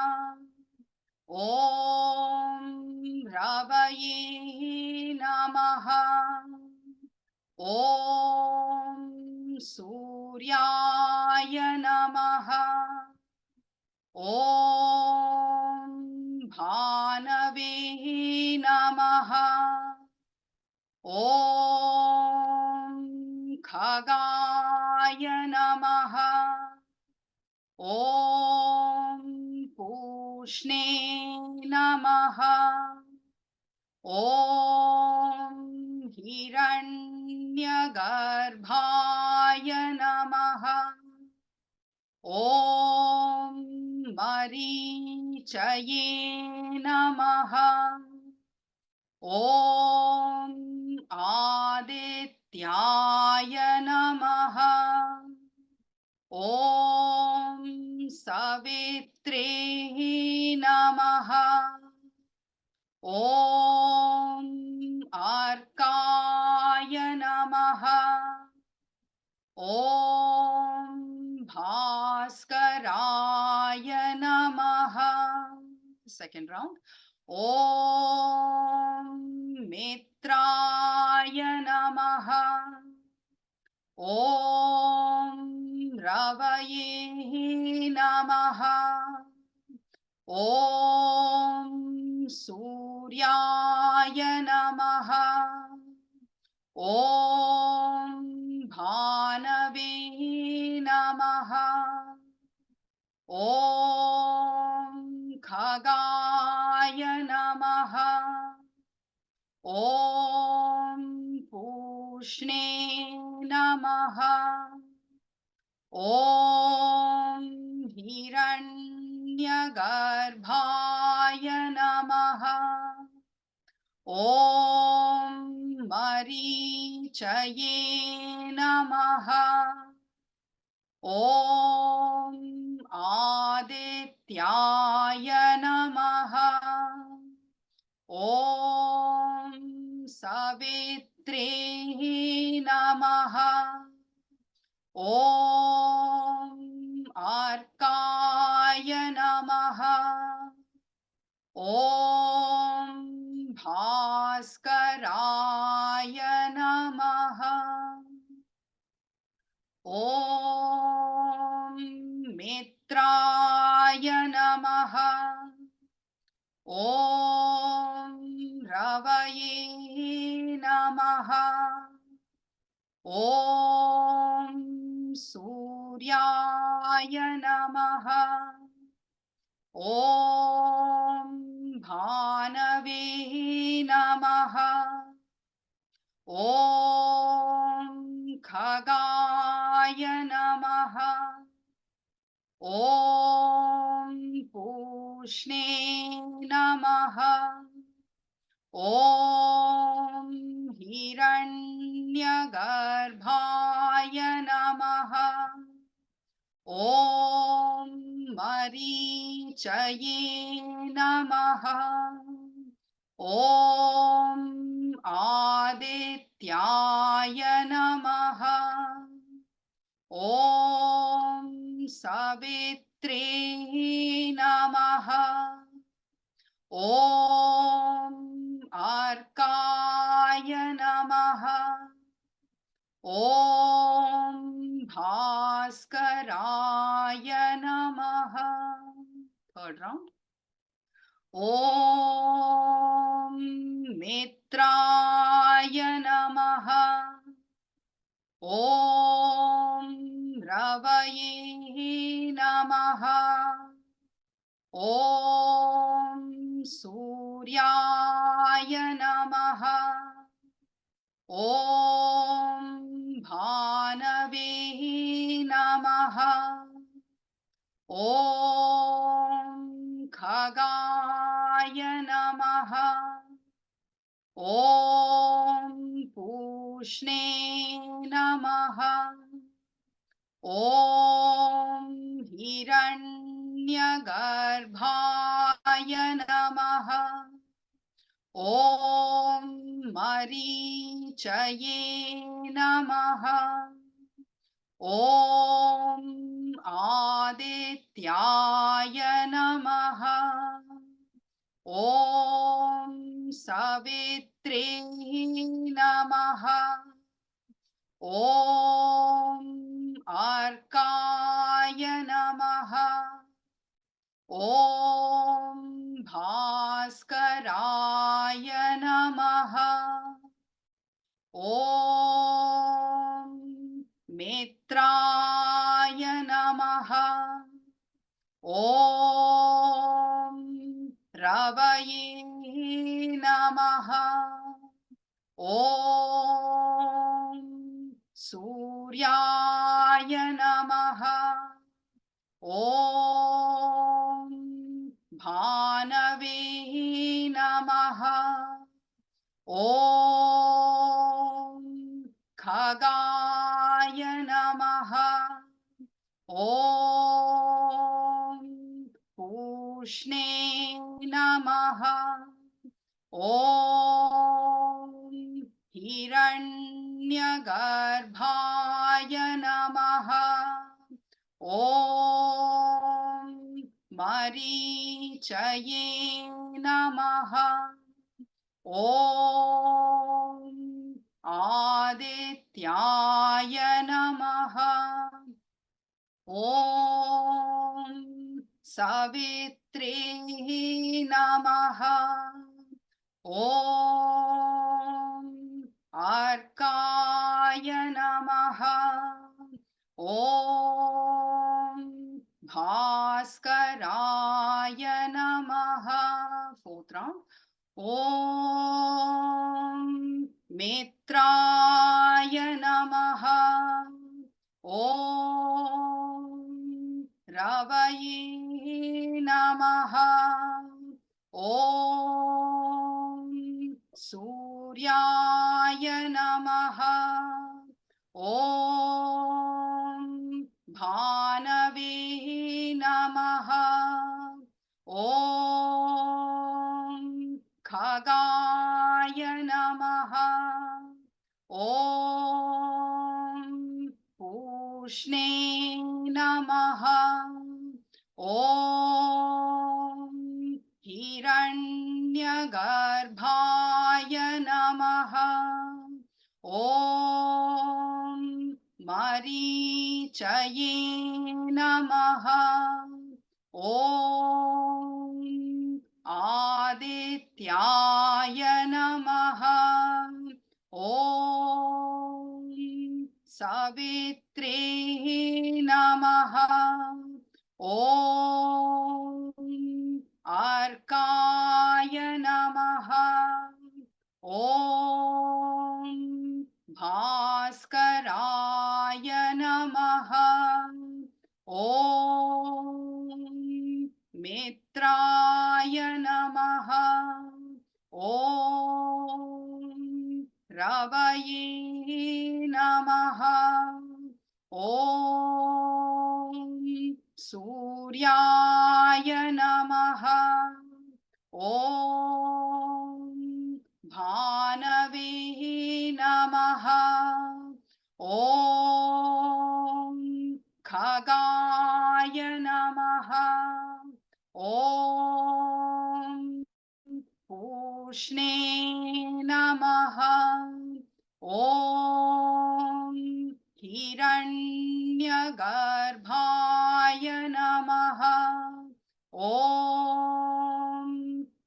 A: Om Ravaye Namaha. Om Suryaya Namaha. Om Bhanave Namaha. Om Khagaya Namaha. Om Pushne Om Hiranyagarbhaya Namaha. Om Marichaye Namaha. Om Adityaya Namaha. Om Savitre Namaha. Om Arkaya Namaha. Om Bhaskaraya Namaha. Second round. Om Mitraya Namaha. Om Ravaye Namaha. Om Suryaya Namaha. Om Bhanave Namaha. Om Khagaya Namaha. Om Pushne Namaha. Om Hiranyagarbhaya Namaha. Om Marichaye Namaha. Om Adityaya Namaha. Om Savitre Namaha. Om Arkaya Namaha. Om Bhaskaraya Namaha. Om Mitraya Namaha. Om Ravaye Namaha. Om Suryaya Namaha. Om Bhanave Namaha. Om Khagaya Namaha. Om Pushne Namaha. Om Hiranyagarbhaya Namaha. Om Marichaye Namaha. Om Adityaya Namaha. Om Savitre Namaha. Om Arkaya Namaha. Om Bhaskaraya Namaha. Third round. Om Mitraya Namaha. Om Ravaye Namaha. Om Suryaya Namaha. Om Bhanave Namaha. Om Khagaya Namaha. Om Pushne Namaha. Om Hiranyagarbhaya Namaha. Om Marichaye Namaha. Om Adityaya Namaha. Om Savitre Namaha. Om Arkaya Namaha. Om Bhaskaraya Namaha. Om Mitraya Namaha. Om Ravaye Namaha. Om Suryaya Namaha. Om Bhanave Namaha. Om Khagaya Namaha. Om Pushne Namaha. Om Hiranyagarbhaya Namaha. Om Marichaye Namaha. Om Adityaya Namaha. Om Savitri Namaha. Om Arkaya Namaha. Om Bhaskaraya Namaha. Fourth round. Om Mitraya Namaha. Om Ravaye Namaha. Om Suryaya Namaha. Om Bhanave Namaha. Om Khagaya Namaha. Om Pushne Namaha. Om Hiranyagarbhaya Namaha. Om Marichaye Namaha. Om Adityaya Namaha. Om Savitri Namaha. Om Arkaya Namaha. Om Bhaskaraya Namaha. Om Mitraya Namaha. Om Ravaye Namaha. Om Suryaya Namaha. Om Bhanave Namaha. Om Khagaya Namaha. Om Pushne Namaha. Om Hiranyagarbhaya Namaha. Om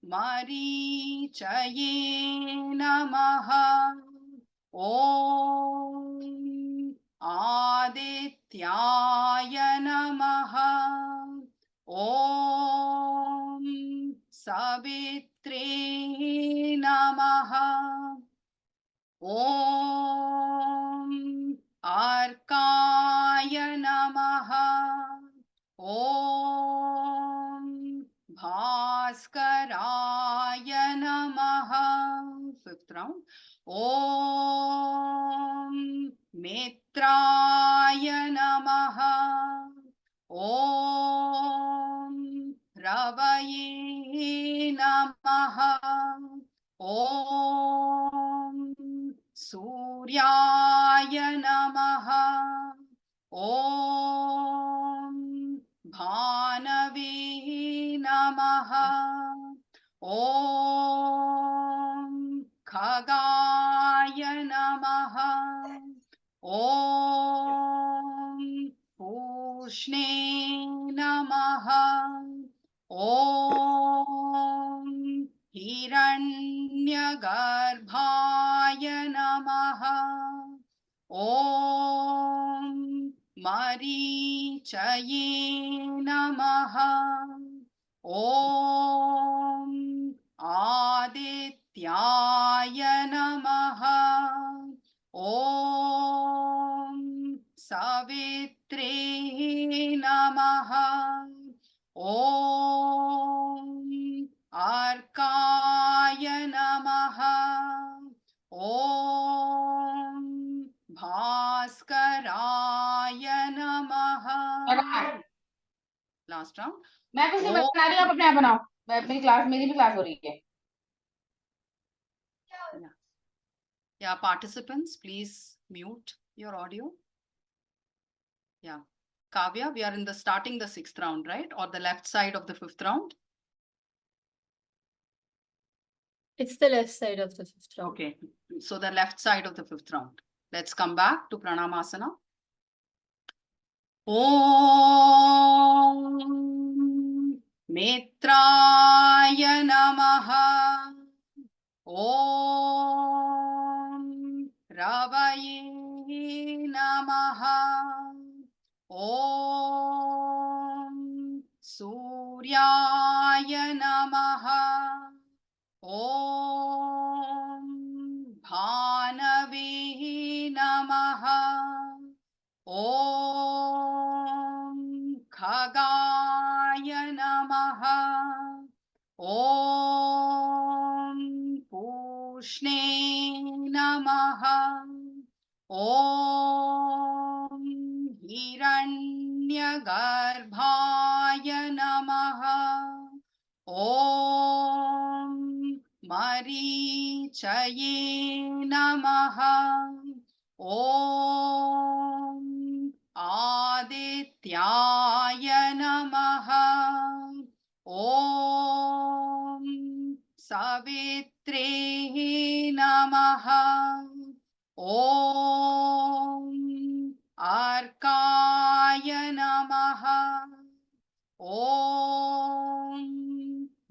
A: Marichaye Namaha. Om Adityaya Namaha. Om Savitri Namaha. Om Arkaya Namaha. Om Bhaskaraya Namaha. Fifth round. Om Mitraya Namaha. Om Ravaye Namaha. Om Suryaya Namaha. Om Bhanave Namaha. Om Khagaya Namaha. Om Pushne Namaha. Om Hiranyagarbhaya Namaha. Om Marichaye Namaha. Om Adityaya Namaha. Om Savitri Namaha. Om Arkaya Namaha. Om Bhaskaraya Namaha. Last round.
E: मैं कुछ नहीं बना रही हूँ, आप अपने आप बनाओ। मेरी भी क्लास हो रही है।
A: Yeah, participants, please mute your audio. Yeah. Kavya, we are starting the 6th round, right? Or the left side of the 5th round?
C: It's the left side of the 5th round.
A: Okay. So the left side of the 5th round. Let's come back to Pranamasana. Om Netraya Namaha. Om Ravaye Namaha. Om Suryaya Namaha. Om Bhanave Namaha. Om Khagaya Namaha. Om Pushne Namaha. Om Hiranyagarbhaya Namaha. Om Marichaye Namaha. Om Adityaya Namaha. Om Savitri Namaha. Om Arkaya Namaha. Om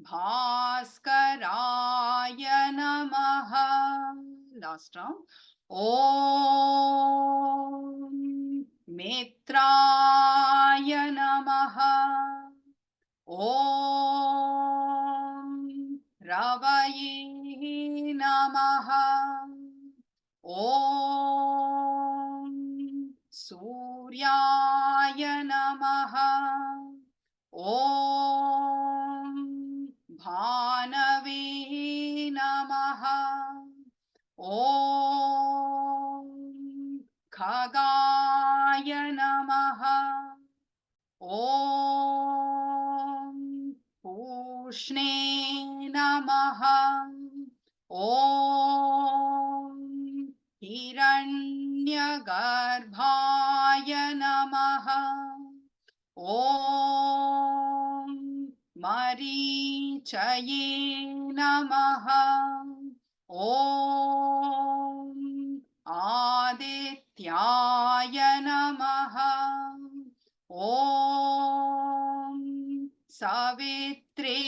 A: Bhaskaraya Namaha. Last round. Om Mitraya Namaha. Om Ravaye Namaha. Om Suryaya Namaha. Om Bhanave Namaha. Om Khagaya Namaha. Om Pushne Namaha. Om Hiranyagarbhaya Namaha. Om Marichaye Namaha. Om Adityaya Namaha. Om Savitri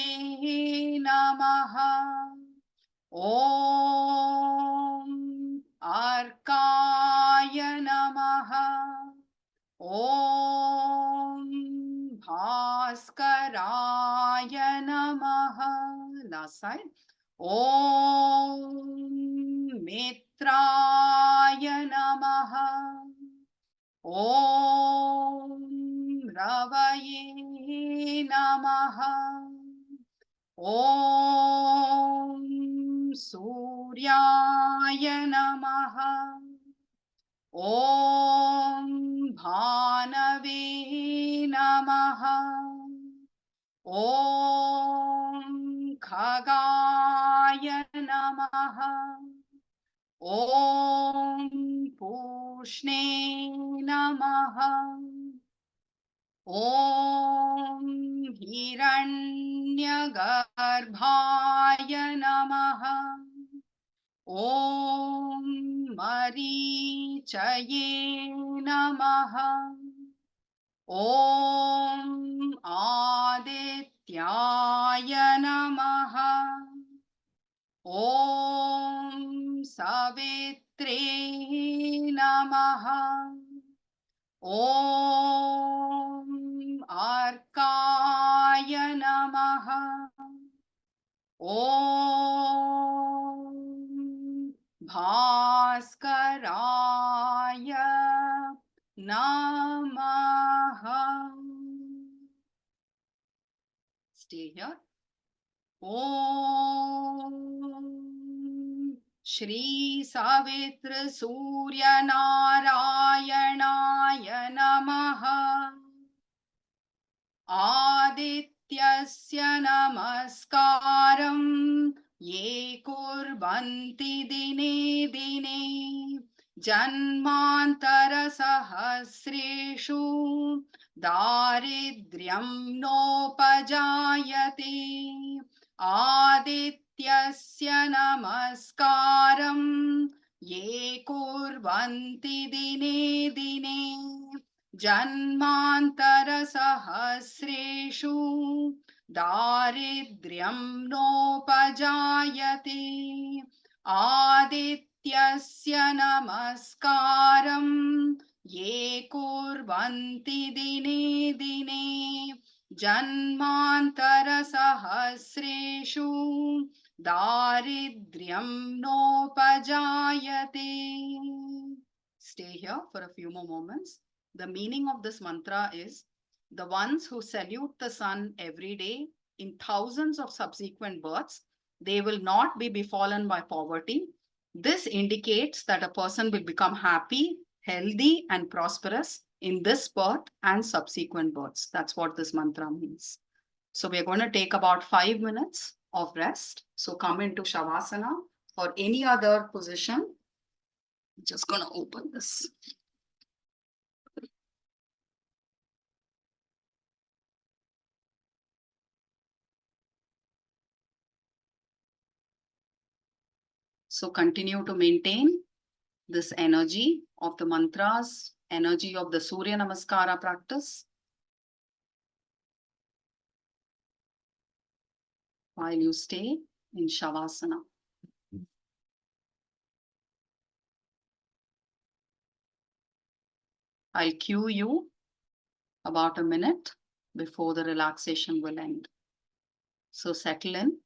A: Namaha. Om Arkaya Namaha. Om Bhaskaraya Namaha. Last side. Om Mitraya Namaha. Om Ravaye Namaha. Om Suryaya Namaha. Om Bhanave Namaha. Om Khagaya Namaha. Om Pushne Namaha. Om Hiranyagarbhaya Namaha. Om Marichaye Namaha. Om Adityaya Namaha. Om Savitri Namaha. Om Arkaya Namaha. Om Bhaskaraya Namaha. Stay here. Om Shri Savitra Surya Narayanaya Namaha. Adityasya Namaskaram Ye Kurvanti Dine Dine Janmantara Sahasreshu Daridryam Nopajayate. Adityasya Namaskaram Ye Kurvanti Dine Dine Janmantara Sahasreshu Daridryam Nopajayate. Adityasya Namaskaram Ye Kurvanti Dine Dine Janmantara Sahasreshu Daridryam Nopajayate. Stay here for a few more moments. The meaning of this mantra is the ones who salute the sun every day in thousands of subsequent births, they will not be befallen by poverty. This indicates that a person will become happy, healthy, and prosperous in this birth and subsequent births. That's what this mantra means. So we're going to take about 5 minutes of rest. So come into Shavasana or any other position. I'm just going to open this. So continue to maintain this energy of the mantras, energy of the Surya Namaskara practice while you stay in Shavasana. I'll cue you about a minute before the relaxation will end. So settle in.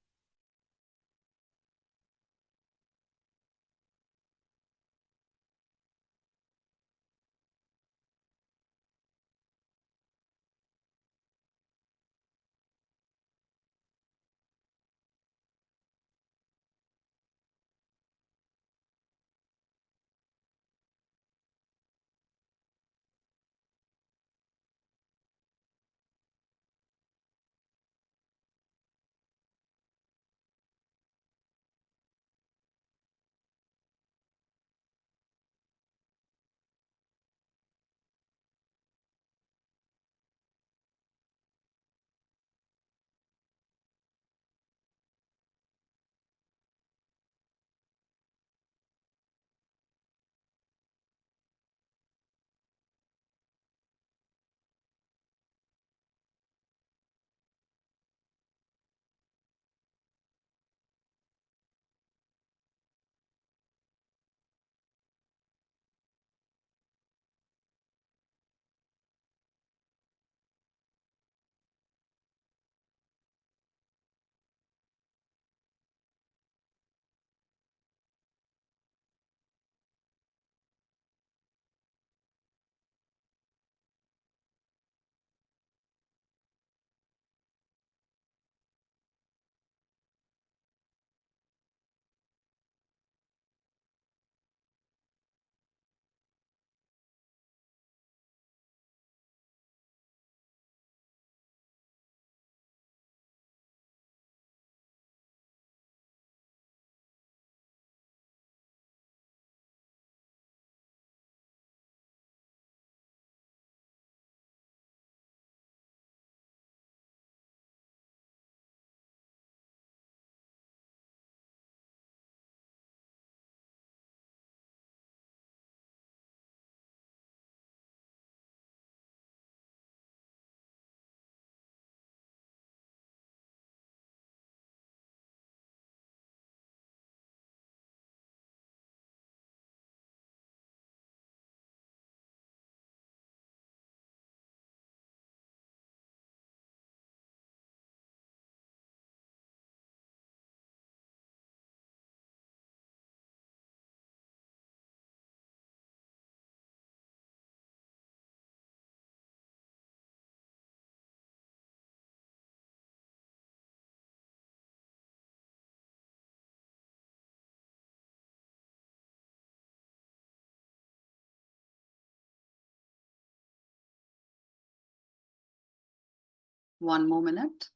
A: 1 more minute.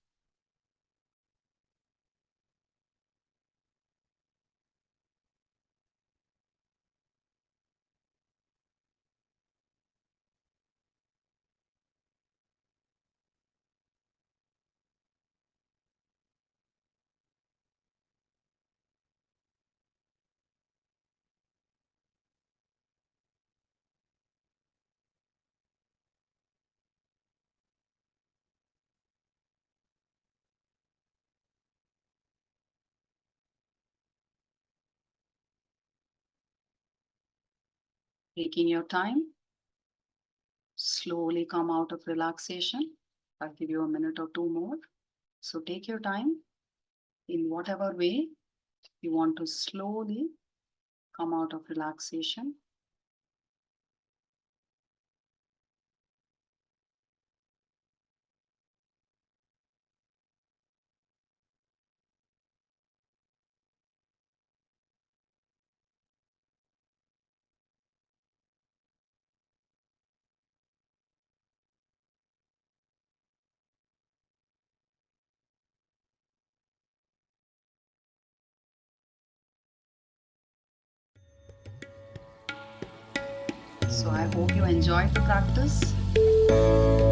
A: Taking your time. Slowly come out of relaxation. I'll give you a minute or two more. So take your time in whatever way you want to slowly come out of relaxation. So I hope you enjoyed the practice.